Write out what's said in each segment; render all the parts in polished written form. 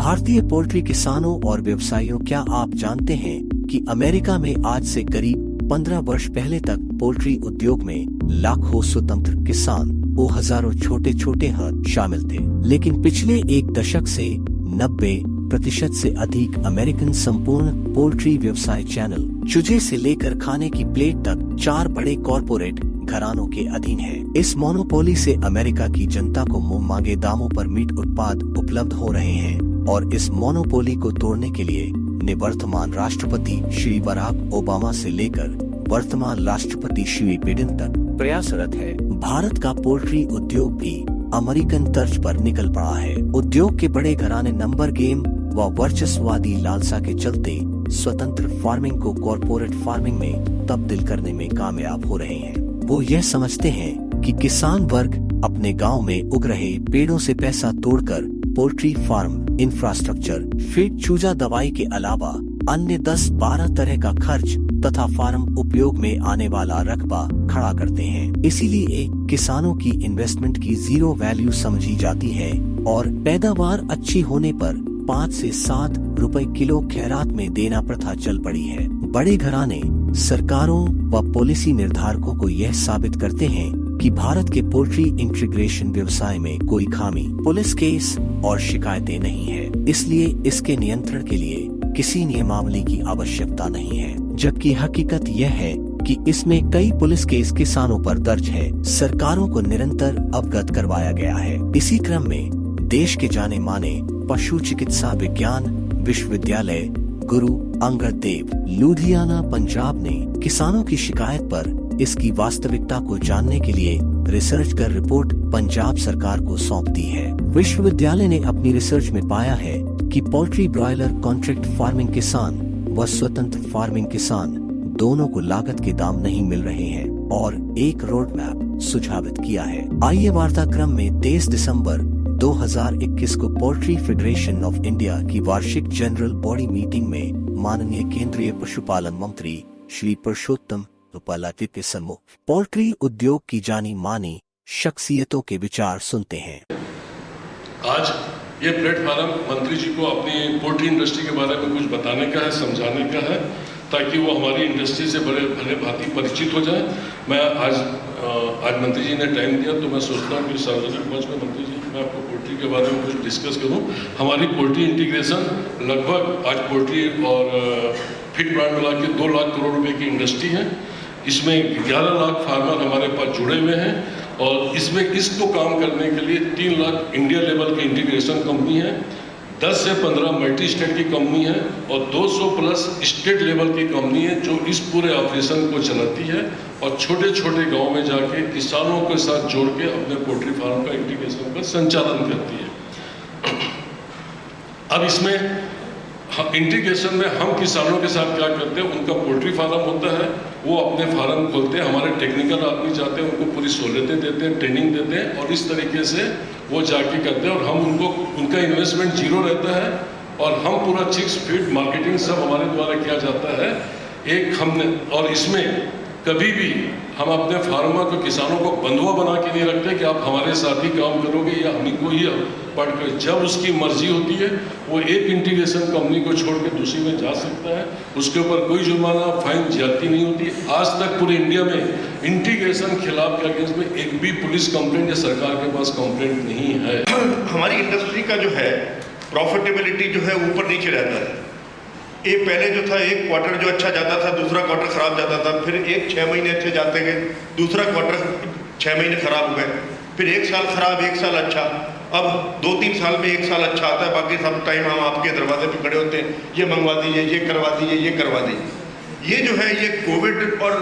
भारतीय पोल्ट्री किसानों और व्यवसायियों, क्या आप जानते हैं कि अमेरिका में आज से करीब 15 वर्ष पहले तक पोल्ट्री उद्योग में लाखों स्वतंत्र किसान वो हजारों छोटे छोटे हाथ शामिल थे। लेकिन पिछले एक दशक से 90% से अधिक अमेरिकन संपूर्ण पोल्ट्री व्यवसाय चैनल चूजे से लेकर खाने की प्लेट तक 4 बड़े कॉरपोरेट घरानों के अधीन है। इस मोनोपोली से अमेरिका की जनता को मुंह मांगे दामों पर मीट उत्पाद उपलब्ध हो रहे हैं और इस मोनोपोली को तोड़ने के लिए निवर्तमान राष्ट्रपति श्री बराक ओबामा से लेकर वर्तमान राष्ट्रपति श्री बिडेन तक प्रयासरत है। भारत का पोल्ट्री उद्योग भी अमेरिकन तर्ज पर निकल पड़ा है। उद्योग के बड़े घराने नंबर गेम व वर्चस्ववादी लालसा के चलते स्वतंत्र फार्मिंग को कॉर्पोरेट फार्मिंग में तब्दील करने में कामयाब हो रहे हैं। वो यह समझते हैं कि किसान वर्ग अपने गांव में उग रहे पेड़ों से पैसा तोड़कर पोल्ट्री फार्म इंफ्रास्ट्रक्चर, फीड, चूजा, दवाई के अलावा अन्य 10-12 तरह का खर्च तथा फार्म उपयोग में आने वाला रकबा खड़ा करते हैं। इसीलिए किसानों की इन्वेस्टमेंट की जीरो वैल्यू समझी जाती है और पैदावार अच्छी होने पर 5 से 7 रुपए किलो खैरात में देना प्रथा चल पड़ी है। बड़े घराने सरकारों व पॉलिसी निर्धारकों को यह साबित करते हैं कि भारत के पोल्ट्री इंटीग्रेशन व्यवसाय में कोई खामी, पुलिस केस और शिकायतें नहीं है। इसलिए इसके नियंत्रण के लिए किसी नियमावली की आवश्यकता नहीं है, जबकि हकीकत यह है कि इसमें कई पुलिस केस किसानों पर दर्ज है। सरकारों को निरंतर अवगत करवाया गया है। इसी क्रम में देश के जाने माने पशु चिकित्सा विज्ञान विश्वविद्यालय गुरु अंगद देव, लुधियाना, पंजाब ने किसानों की शिकायत पर इसकी वास्तविकता को जानने के लिए रिसर्च कर रिपोर्ट पंजाब सरकार को सौंप दी है। विश्वविद्यालय ने अपनी रिसर्च में पाया है कि पोल्ट्री ब्रॉयलर कॉन्ट्रैक्ट फार्मिंग किसान व स्वतंत्र फार्मिंग किसान दोनों को लागत के दाम नहीं मिल रहे हैं और एक रोड मैप सुझावित किया है। आइए वार्ताक्रम में 23 दिसंबर 2021 को पोल्ट्री फेडरेशन ऑफ इंडिया की वार्षिक जनरल बॉडी मीटिंग में माननीय केंद्रीय पशुपालन मंत्री श्री पुरुषोत्तम रुपाला के सम्मुख पोल्ट्री उद्योग की जानी मानी शख्सियतों के विचार सुनते हैं। आज ये प्लेटफॉर्म मंत्री जी को अपनी पोल्ट्री इंडस्ट्री के बारे में कुछ बताने का है, समझाने का है, ताकि वो हमारी इंडस्ट्री से भले भांति परिचित हो जाए। मैं आज मंत्री जी ने टाइम दिया तो मैं सोचता हूँ कि सार्वजनिक मंच में मंत्री जी मैं आपको पोल्ट्री के बारे में कुछ डिस्कस करूँ। हमारी पोल्ट्री इंटीग्रेशन लगभग आज पोल्ट्री और फीड प्लांट मिला के 2 लाख करोड़ रुपए की इंडस्ट्री है। इसमें 11 लाख फार्मर हमारे पास जुड़े हुए हैं और इसमें इसको काम करने के लिए 3 लाख इंडिया लेवल की इंटीग्रेशन कंपनी है, 10 से 15 मल्टी स्टेट की कंपनी है और 200 प्लस स्टेट लेवल की कंपनी है जो इस पूरे ऑपरेशन को चलाती है और छोटे छोटे गांव में जाके किसानों के साथ जोड़ के अपने पोल्ट्री फार्म का इंटीग्रेशन का संचालन करती है। अब इसमें इंटीग्रेशन में हम किसानों के साथ क्या करते हैं, उनका पोल्ट्री फार्म होता है, वो अपने फार्म खोलते हैं, हमारे टेक्निकल आदमी जाते हैं, उनको पूरी सहूलियतें देते हैं, ट्रेनिंग देते हैं और इस तरीके से वो जाके करते हैं और हम उनको उनका इन्वेस्टमेंट जीरो रहता है और हम पूरा चिक्स फीड मार्केटिंग सब हमारे द्वारा किया जाता है। एक हमने और इसमें कभी भी हम अपने फार्मर को किसानों को बंधुआ बना के नहीं रखते कि आप हमारे साथ ही काम करोगे या हम को ही पढ़ कर, जब उसकी मर्जी होती है वो एक इंटीग्रेशन कंपनी को छोड़ के दूसरी में जा सकता है, उसके ऊपर कोई जुर्माना फाइन ज्यादती नहीं होती। आज तक पूरे इंडिया में इंटीग्रेशन खिलाफ के अगेंस्ट में एक भी पुलिस कंप्लेंट या सरकार के पास कंप्लेंट नहीं है। हमारी इंडस्ट्री का जो है प्रॉफिटेबिलिटी जो है ऊपर नीचे रहता है। ये पहले जो था एक क्वार्टर जो अच्छा जाता था, दूसरा क्वार्टर खराब जाता था, फिर 6 महीने अच्छे जाते गए, दूसरा क्वार्टर 6 महीने खराब हो गए, फिर 1 साल खराब 1 साल अच्छा, अब 2-3 साल में 1 साल अच्छा आता है, बाकी सब टाइम हम आपके दरवाजे पे खड़े होते हैं, ये मंगवा दीजिए, ये करवा दीजिए, ये करवा दीजिए। ये जो है ये कोविड और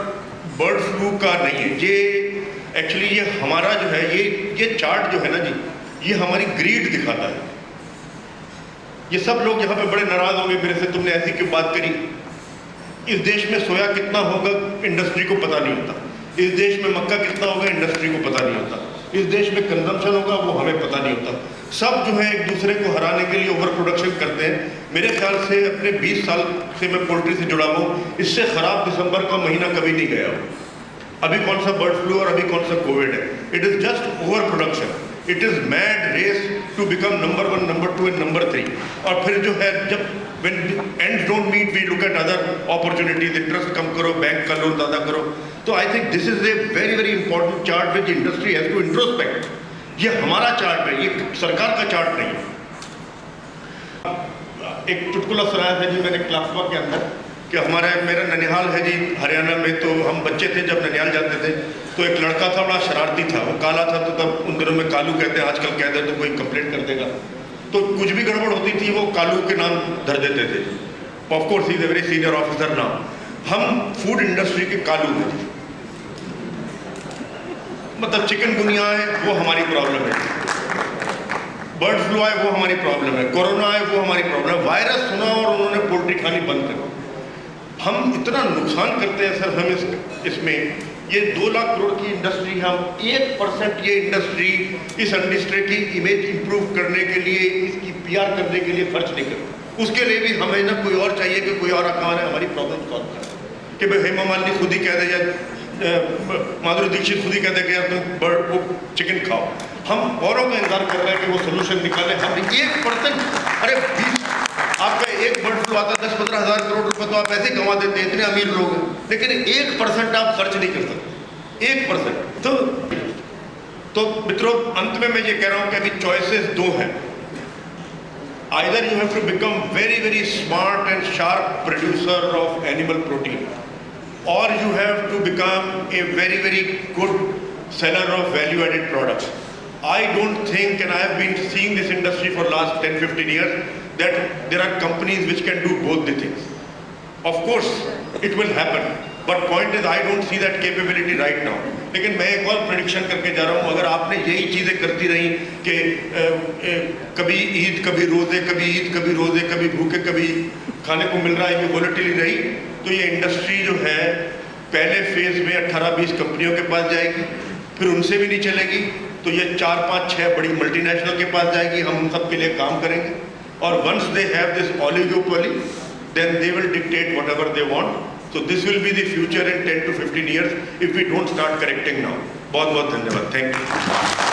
बर्ड फ्लू का नहीं है, ये एक्चुअली ये हमारा जो है ये चार्ट जो है ना जी, ये हमारी ग्रीड दिखाता है। ये सब लोग यहाँ पे बड़े नाराज होंगे मेरे से, तुमने ऐसी क्यों बात करी। इस देश में सोया कितना होगा इंडस्ट्री को पता नहीं होता, इस देश में मक्का कितना होगा इंडस्ट्री को पता नहीं होता, इस देश में कंजम्पशन होगा वो हमें पता नहीं होता। सब जो है एक दूसरे को हराने के लिए ओवर प्रोडक्शन करते हैं। मेरे ख्याल से अपने 20 साल से मैं पोल्ट्री से जुड़ा हूँ, इससे खराब दिसंबर का महीना कभी नहीं गया हो। अभी कौन सा बर्ड फ्लू और अभी कौन सा कोविड है, it is just over production. It is mad race to become number 1, number 2 and number 3। और फिर जो है जब when ends don't meet we look at other opportunities, interest कम करो, बैंक का लोन ज़्यादा करो। तो I think this is a very very important chart which industry has to introspect. ये हमारा चार्ट है, ये सरकार का चार्ट नहीं है। एक चुटकुला सुनाया था जी मैंने क्लास वर्क के अंदर कि मेरा ननिहाल है जी हरियाणा में, तो हम बच्चे थे जब ननिहाल जाते थे तो एक लड़का था बड़ा शरारती था, वो काला था, तो तब उन दिनों में कालू कहते हैं, आजकल कहते हैं तो कोई कंप्लेंट कर देगा, तो कुछ भी गड़बड़ होती थी वो कालू के नाम धर देते थे। Of course he is a very senior officer now. हम फूड इंडस्ट्री के कालू हैं, मतलब चिकनगुनिया है वो हमारी प्रॉब्लम है, बर्ड फ्लू आए वो हमारी प्रॉब्लम है, कोरोना आए वो हमारी प्रॉब्लम है, वायरस सुना और उन्होंने पोल्ट्री खानी बंद कर। हम इतना नुकसान करते हैं सर, हम इसमें ये 2 लाख करोड़ की इंडस्ट्री, हम 1% ये इंडस्ट्री इस इंडस्ट्री की इमेज इंप्रूव करने के लिए, इसकी PR करने के लिए खर्च नहीं करते। उसके लिए भी हमें ना कोई और चाहिए कि कोई और अकाउंट है हमारी प्रॉब्लम सॉल्व करे। कि भाई हेमा मालिनी खुद ही कह दे या माधुरी दीक्षित खुद ही कह दे कि यार तुम वो चिकन खाओ। हम औरों का इंतजार कर रहे हैं कि वो सोल्यूशन निकाले। हम 1%, अरे 20 आपका एक बर्ड फ्लू आता 10-15 हज़ार करोड़ रुपए तो आप ऐसे ही कमा देते हैं, इतने अमीर लोग हैं, लेकिन 1% आप खर्च नहीं कर सकते, 1%। तो मित्रों अंत में मैं ये कह रहा हूं कि अभी चॉइसेस 2 हैं। Either you have to become very very smart and sharp producer of animal protein, और you have to become a very very good seller of value added products. I don't think, and I have been seeing this industry for last 10-15 years, that there are companies which can do both the things. Of course it will happen, but point is I don't see that capability right now. लेकिन मैं एक और prediction करके जा रहा हूँ, अगर आपने यही चीज़ें करती रही कि कभी ईद कभी रोज़े, कभी ईद कभी रोज़े, कभी भूखे कभी खाने को मिल रहा है, ये वोलेटिलिटी रही, तो ये इंडस्ट्री जो है पहले फेज में 18-20 कंपनियों के पास जाएगी, फिर उनसे भी नहीं चलेगी तो ये 4-5-6 बड़ी मल्टीनेशनल के पास जाएगी, हम उन सब के लिए काम करेंगे, और once they have this oligopoly then they will dictate whatever they want. So this will be the future in 10 to 15 years if we don't start correcting now. बहुत बहुत धन्यवाद, थैंक यू।